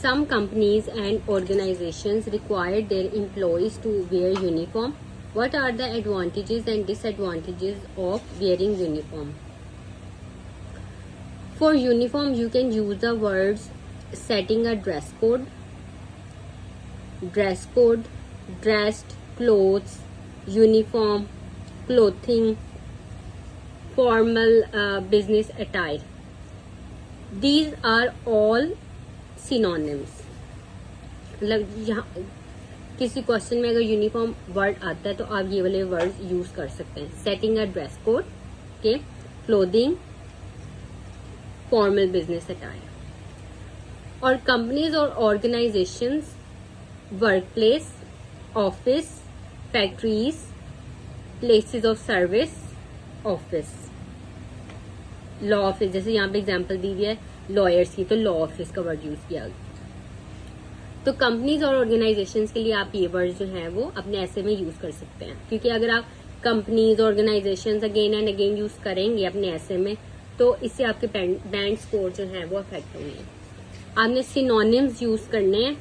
Some companies and organizations require their employees to wear uniform. What are the advantages and disadvantages of wearing uniform? For uniform, you can use the words setting a dress code, dressed, clothes, uniform, clothing, formal business attire. These are all synonyms. मतलब यहाँ किसी question में अगर uniform word आता है तो आप ये वाले वर्ड यूज कर सकते हैं. सेटिंग अ dress code, okay, clothing, formal business attire. और कंपनीज और organisations, workplace, office, factories, places of service, office, law office. जैसे यहाँ पे एग्जांपल दी हुई है लॉयर्स की, तो लॉ ऑफिस का वर्ड यूज किया. तो कंपनीज और ऑर्गेनाइजेशंस के लिए आप ये वर्ड जो है वो अपने ऐसे में यूज कर सकते हैं, क्योंकि अगर आप companies organisations again and again use करेंगे अपने ऐसे में तो इससे आपके बैंक स्कोर जो है वो अफेक्ट होंगे. आपने सिनोनिम्स यूज करने हैं,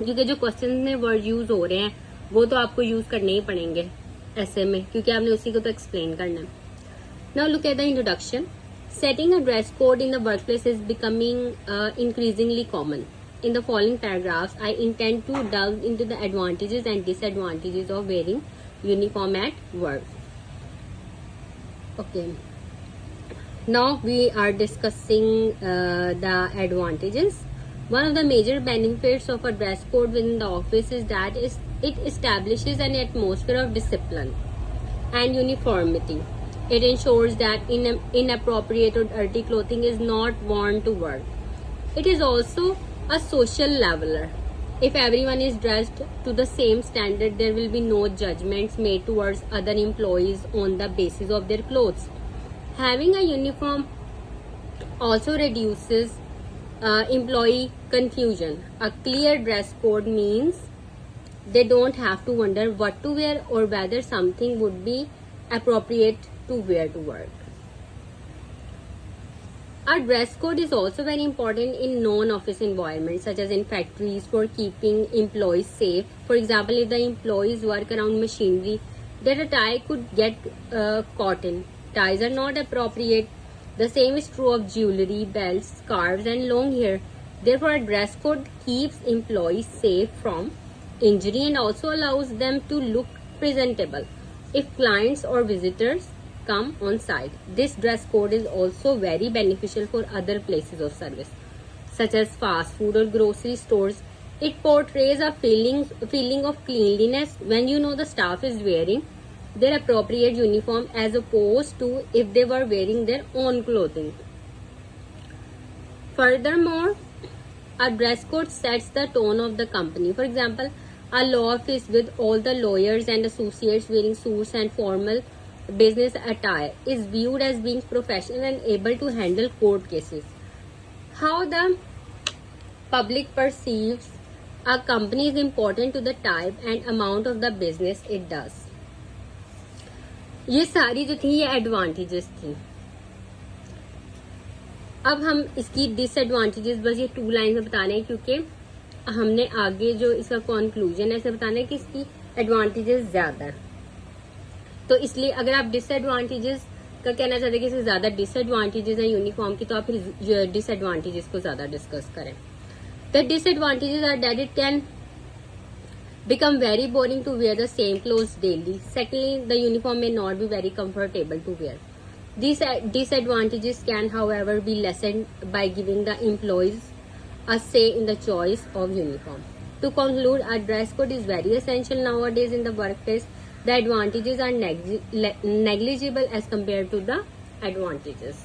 क्योंकि जो क्वेश्चन में वर्ड यूज हो रहे हैं वो तो आपको यूज करने ही पड़ेंगे ऐसे में, क्योंकि आपने उसी को तो एक्सप्लेन करना है. Now look at the introduction. Setting a dress code in the workplace is becoming increasingly common. In the following paragraphs, I intend to delve into the advantages and disadvantages of wearing uniform at work. Okay. Now we are discussing the advantages. One of the major benefits of a dress code within the office is that it establishes an atmosphere of discipline and uniformity. It ensures that inappropriate or dirty clothing is not worn to work. It is also a social leveler. If everyone is dressed to the same standard, there will be no judgments made towards other employees on the basis of their clothes. Having a uniform also reduces employee confusion. A clear dress code means they don't have to wonder what to wear or whether something would be appropriate to wear to work. Our dress code is also very important in non-office environments, such as in factories, for keeping employees safe. For example, if the employees work around machinery, their attire could get caught in. Ties are not appropriate. The same is true of jewelry, belts, scarves, and long hair. Therefore, a dress code keeps employees safe from injury and also allows them to look presentable if clients or visitors come on site. This dress code is also very beneficial for other places of service, such as fast food or grocery stores. It portrays a feeling of cleanliness when you know the staff is wearing their appropriate uniform as opposed to if they were wearing their own clothing. Furthermore, a dress code sets the tone of the company. For example, a law office with all the lawyers and associates wearing suits and formal business attire is viewed as being professional and able to handle court cases. How the public perceives a company is important to the type and amount of the business it does. ये सारी जो थी ये advantages थी. अब हम इसकी disadvantages बस ये 2 लाइन में बता रहे हैं, क्योंकि हमने आगे जो इसका कंक्लूजन है इसे बताना है कि इसकी एडवांटेजेस ज्यादा है. तो इसलिए अगर आप डिसएडवांटेजेस का कहना चाहते हैं कि इससे ज्यादा डिसएडवांटेजेस है यूनिफॉर्म की, तो आप फिर डिसएडवांटेजेस को ज्यादा डिस्कस करें. The disadvantages are that it can become very boring to wear the same clothes daily. Secondly, the uniform may not be very comfortable to wear. These disadvantages can, however, be lessened by giving the employees a say in the choice of uniform. To conclude, a dress code is very essential nowadays in the workplace. The advantages are negligible as compared to the advantages.